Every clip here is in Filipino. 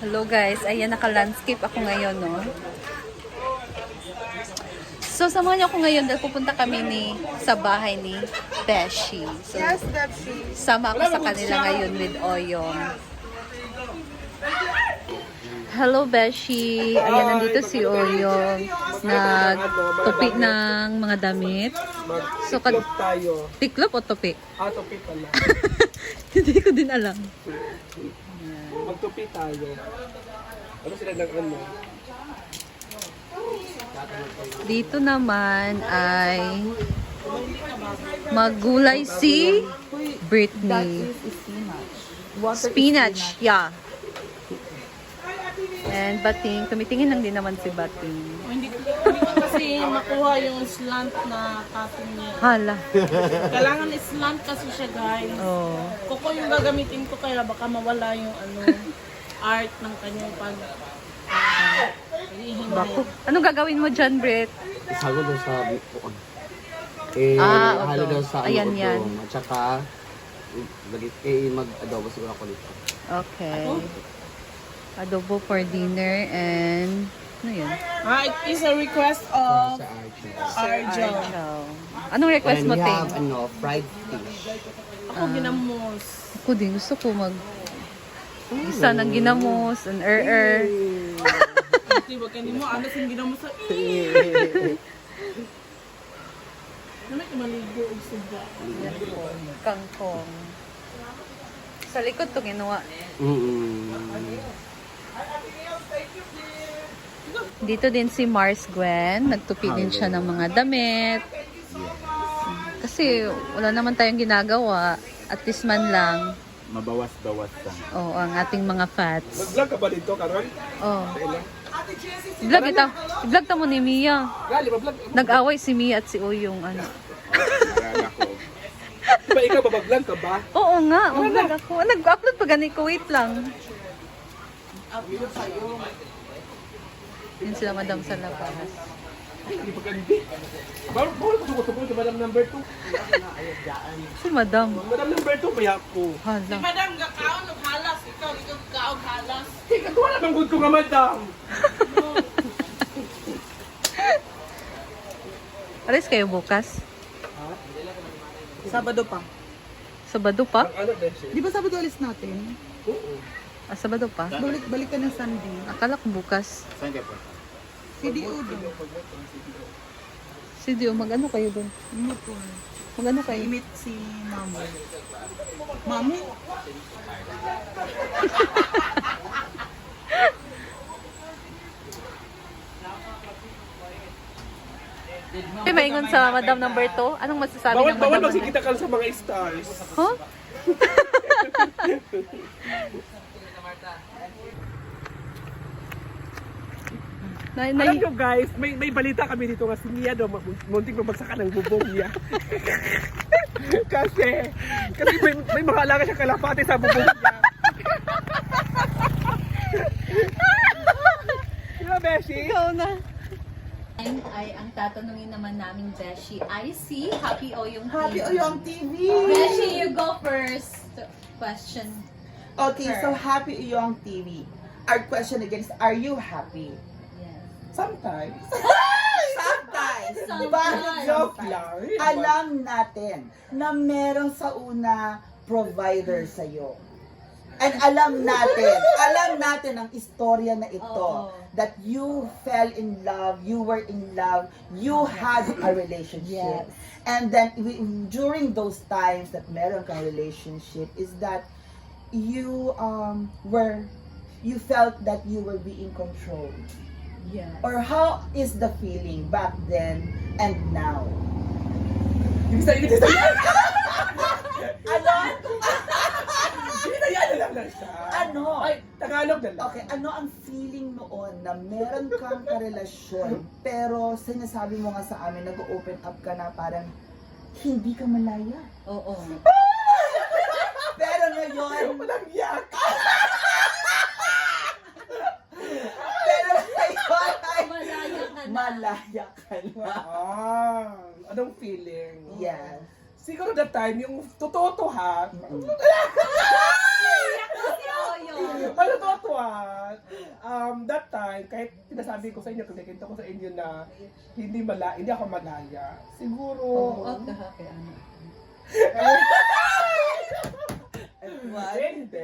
Hello guys, ayan naka-landscape ako ngayon, no? So, samahan niyo ako ngayon dahil pupunta kami sa bahay ni Beshi. So, Yes, Beshi. sama ako sa kanila ngayon with Oyong. Hello Beshi! Ayan, nandito si Oyong. Nagtupi ng mga damit. So, Tiklop tayo. tiklop o tupi? Tupi pala. Hindi ko din alam. Magtupi tayo. Ano sila ng ano? Dito naman ay magulay si Britney. Spinach, yeah. And Bating, tumitingin lang din naman si Bating. Hindi ko kasi makuha yung slant na cutting niya. Hala. Kailangan slant kasi siya, guys. Oh. Kuko yung gagamitin ko kaya baka mawala yung art ng kanyang pag hihinay. Bako. Anong gagawin mo dyan, Brit? Isago daw sa buon. Halo daw sa Ayan ano, yan. At saka, mag-adobo siguro ako dito. Okay. Adobo for dinner and ano yun? It is a request of Sa Archer. Arjo. So, anong request And mo, we have, Ting? fried fish. Ako ginamos. Ako din, gusto ko isa ng ginamos, an er-er. Di ba kanimo ano sing ginamos sa Naman maligo og suga. Kangkong. Sa likod to ginawa. Dito din si Mars Gwen. Nagtupi din siya ng mga damit. Kasi wala naman tayong ginagawa. At least man lang. Mabawas-bawas lang. Oh, ang ating mga fats. Mag-vlog ka ba dito, Karon? Oh. Kailan? I-vlog ito. I-vlog ta mo ni Mia. Gali, mag-vlog. Nag-away si Mia at si Oyong ano. Naalala ko. Diba ikaw, babag-vlog ka ba? Oo nga, mag-vlog ako. Nag-upload pa gani ko, wait lang. Yun sila madam sa labas. Hindi pa gandi. Bawal ko suko-suko sa Madam number 2. Si madam. Madam number 2, maya ko. Hala. Madam gakaon og halas ikaw gakaon halas. Kagawa na bang good ko nga, Madam? Alis kayo bukas? Sabado pa. Sabado pa? Ano, Beshi? Di ba Sabado alis natin? Oo. Ah, Sabado pa? Balik ka ng Sunday. Akala ko bukas. Saan ka po? CDO doon. Si Dio, mag-ano kayo doon? Ano po? Mag-ano kayo? I-meet si Mami. Mami? Maingon sa madam number 2. Anong masasabi Bawal, ng bawal madam? magkikita ka sa mga stars. Huh? Alam nyo guys, may balita kami dito kasi niya daw, munting mabagsakan ng bubong niya. kasi may mga alaga siyang kalapate sa bubong niya. Diba, Beshi? Ikaw na. Ay, ang tatanungin naman namin, Beshi, ay si Happy Oyong TV. Happy Oyong TV! Beshi, you go first. Question. Okay, so Happy Oyong TV. Our question again is, are you happy? Yes. Sometimes. Sometimes. Diba? Sometimes. Joke lang. Alam natin na meron sa una provider sa'yo. And alam natin ang istorya na ito. Oo. That you fell in love, you were in love, you had a relationship. Yes. And then during those times that meron kang relationship is that you you felt that you were being controlled. Yes. Or how is the feeling back then and now? Ano? Hinayaan na lang siya. Ano? Ay, Tagalog na lang. Okay, ano ang feeling noon na meron kang karelasyon pero sinasabi mo nga sa amin, nag-open up ka na parang hindi ka malaya. Oo. Pero ngayon, Walang yak. pero ngayon ay Malaya ka na. malaya ka na. Anong feeling? Yes. Siguro that time, yung totoo to ha. Si Oyong. Ano to what? That time, kahit sinasabi ko sa inyo, kinikita ko sa inyo na hindi ako malaya. Siguro, Out ka ha kay ano. One, hindi.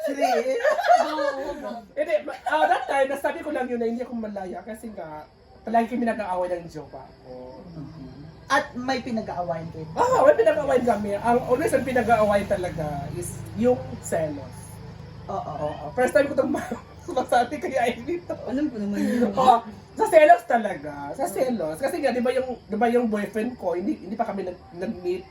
three. Hindi, that time, nasabi ko lang yun na hindi ako malaya kasi nga, palagi kami nag-aaway ng jowa ko. At may pinag-aawayan kayo. May pinag-aawayan kami. Always ang pinag-aawayan talaga is yung selos. Oo. First time ko itong masabi kaya ay dito. Alam ko naman yun. Sa selos talaga. Sa selos. Kasi nga, di ba yung boyfriend ko, hindi pa kami nag-meet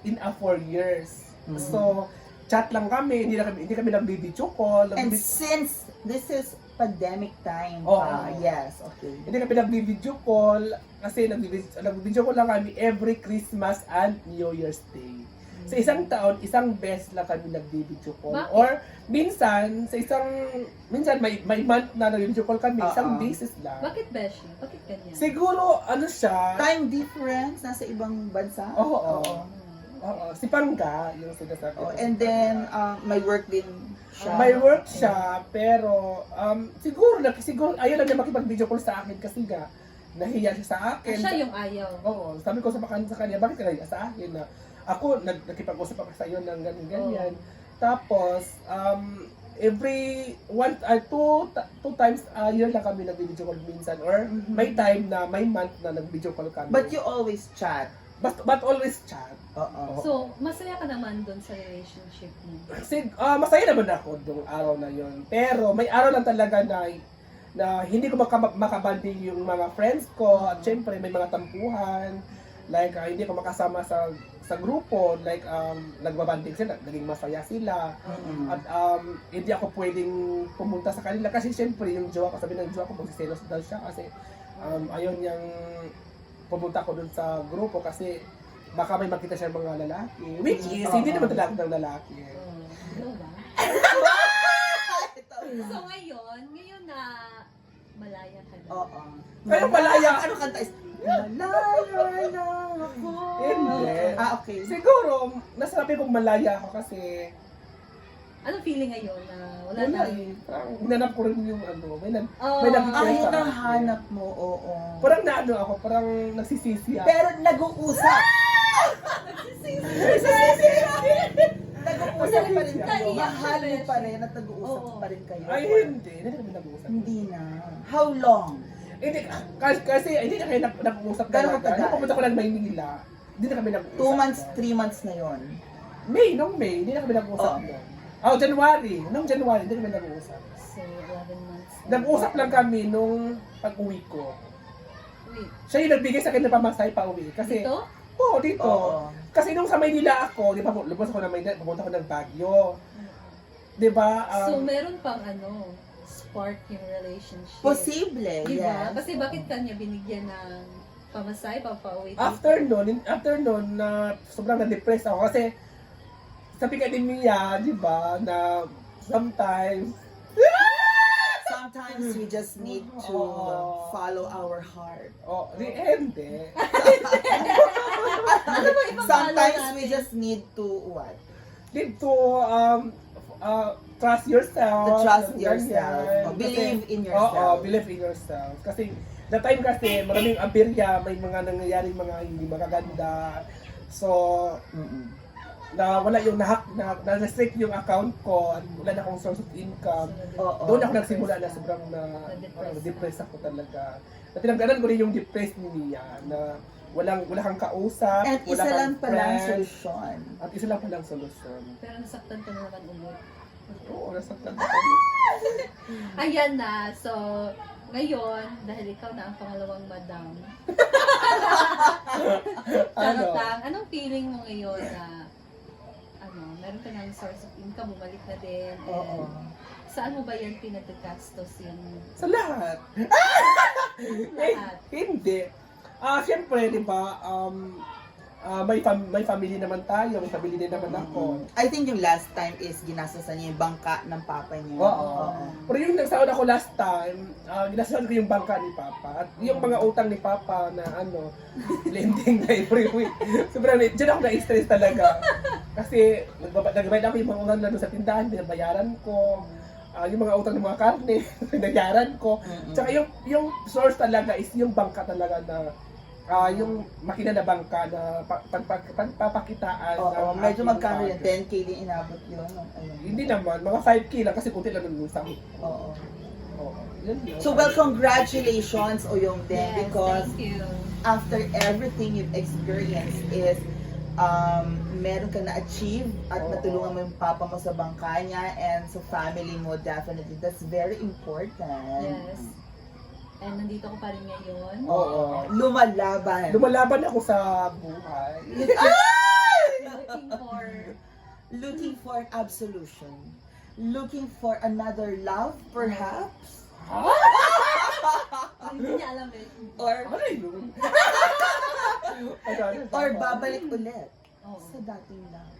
in 4 years. So, chat lang kami, hindi kami nag-video call. And since this is pandemic time Oo. yes, okay. Hindi kami nag-video call kasi nag-video call lang kami every Christmas and New Year's Day. Sa isang taon, isang beses lang kami nag-video call. Bakit? Or minsan may month na nag-video call kami, isang beses lang. Bakit Beshi? Bakit ganyan? Siguro, ano siya? Time difference, nasa ibang bansa. Oo. Si Pangga, yung sinasabi ko. And then, may work din siya. May work siya, pero siguro ayaw lang niya makipag-video call sa akin kasi nga, nahiya siya sa akin. Siya yung ayaw. Oo, sabi ko sa kanya, bakit ka nahiya sa akin na ako, nagkipag-usap ako sa iyo ng ganyan-ganyan. Tapos, every two times a year lang kami nag-video call minsan or may time na, may month na nag-video call kami. But you always chat. But always chat. Oo. So, masaya ka naman doon sa relationship mo. Kasi masaya naman ako yung araw na yon. Pero may araw lang talaga na hindi ko makabanding yung mga friends ko. At syempre may mga tampuhan. Like hindi ko makasama sa grupo. Like nagbabanding sila, naging masaya sila. At hindi ako pwedeng pumunta sa kanila kasi syempre yung jowa ko, sabi ng jowa ko magsiselos daw siya kasi ayaw niyang pumunta ko dun sa grupo kasi baka may makita siya mga lalaki. Which is, hindi naman talaga ng lalaki. Ano ba? So ngayon na malaya ka na. Oo. Pero malaya. Ano kanta is? Malaya lang ako. Hindi. Okay. Siguro, nasabi kong malaya ako kasi Anong feeling ngayon na wala wala na? eh. Parang hinanap ko rin yung may Oh, nag-request Ay, sa akin. nahanap mo, oo. Parang ako, parang nagsisisi ako. Pero nag-uusap. Nag-uusap pa rin kayo. Naiyak Mahal mo siya, pa rin at nag-uusap Oo. pa rin kayo. Ay, hindi kami nag-uusap. Hindi na. How long? Hindi, kasi hindi na kayo nag-uusap Gano'ng talaga. katagal? Nung pumunta ko ng Maynila, hindi na kami nag-uusap. 2 months, 3 months na yon. May, hindi na kami nag-uusap Oh. nun. January. Nung January, hindi kami nag-uusap. So, 11 months na. Nag-uusap lang kami nung pag-uwi ko. Wait, Siya yung nagbigay sa akin ng pamasahe pa uwi. Kasi, dito? Oo, dito. Oo. Kasi nung sa Maynila ako, di ba, lumabas ako ng Maynila, pumunta ako ng Baguio. Di ba? So, meron pang spark yung relationship. Posible, Diba? yes. Kasi bakit kanya binigyan ng pamasay, papauwi? after nun, na sobrang na-depress ako. Kasi, sabi ka din niya, di ba, na sometimes Sometimes we just need to Oo. follow our heart. hindi. Ano ba ibang Sometimes natin? we just need to what? Need to trust yourself. To trust ganyan. yourself. Kasi- Believe in yourself. Oo, believe in yourself. Kasi, the time kasi, maraming abirya, may mga nangyayaring mga hindi magaganda. So, na wala yung na-restrict yung account ko at wala na akong source of income. Oo. Doon ako nagsimula na sobrang na-depress ako talaga. At tinanggalan ko rin yung depressed ni Nia na wala kang kausap, At wala isa kang lang palang friends. solusyon. At isa lang palang solusyon. Pero nasaktan ka na naman ulit. Oo, nasaktan ako. Ayan na. So, ngayon, dahil ikaw na ang pangalawang madam. Charot lang. Anong feeling mo ngayon na meron ka ng source of income, bumalik na din. Oo. Saan mo ba yan pinag-gastos yung Sa lahat. lahat? Hindi. Siyempre, di ba, may family naman tayo, may family din naman ako. I think yung last time is ginastosan niya yung bangka ng papa niya. Oo. Pero yung nagsahod ako last time, ginasahan ko yung bangka ni Papa. At yung mga utang ni Papa na lending na every week. Sobrang, dyan ako na-stress talaga. Kasi nagbayad ako yung mga utang na doon sa tindahan, binabayaran ko. yung mga utang ng mga karne, binayaran ko. Tsaka yung source talaga is yung bangka talaga na yung makina na bangka na papakitaan. Oo, ng medyo aking magkano father. yun? 10K din inabot yun. Ayun. Hindi naman, mga 5K lang kasi kunti lang ng usang. Oo. Oo, yun yun. So, well, congratulations, Oyong Den, Yes, because thank you. after everything you've experienced is meron ka na-achieve at Oo. natulungan mo yung papa mo sa bangka niya and sa family mo, definitely. That's very important. Yes. And nandito ko pa rin ngayon. Oo. Lumalaban. Lumalaban ako sa buhay. Looking for... Looking for an absolution. Looking for another love, perhaps? Hindi niya alam eh. Or Ano yun? or babalik ulit Oo. sa dating love.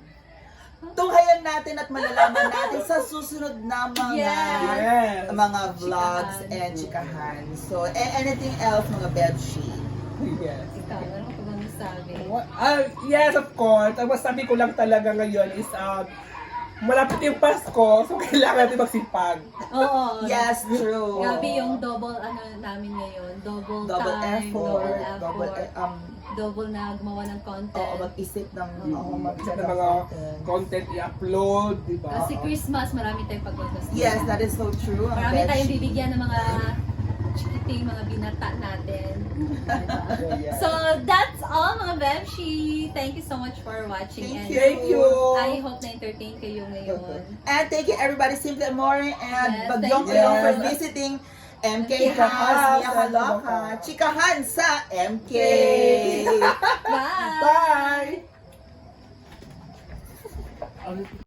Tunghayan natin at malalaman natin sa susunod na mga Yes. mga vlogs Chikahan. and chikahan. So, anything else, mga Bebshi? Yes. Ikaw, ano ko bang masabi? Yes, of course. Ang masabi ko lang talaga ngayon is malapit yung Pasko, so kailangan natin magsipag. Oo. Yes, true. Grabe yung double ano namin ngayon. Double time, effort, double effort. Double na gumawa ng oo, content. mag-isip ng Isa na mga content i-upload, di ba? Kasi Christmas, marami tayong pagbabasto. Yes, that is so true. Ang Marami tayong Bebshi. bibigyan ng mga chikiting, mga binata natin. Diba? Yes. So, that's all mga Bebshi. Thank you so much for watching. Thank and you. Thank you. I hope na-entertain kayo ngayon. And thank you everybody, Simple Amore and Yes, Bagyong thank you. Ilong for visiting MK Chikahan House, sa Mia Kaloka, Chikahan sa MK. Bye! Bye!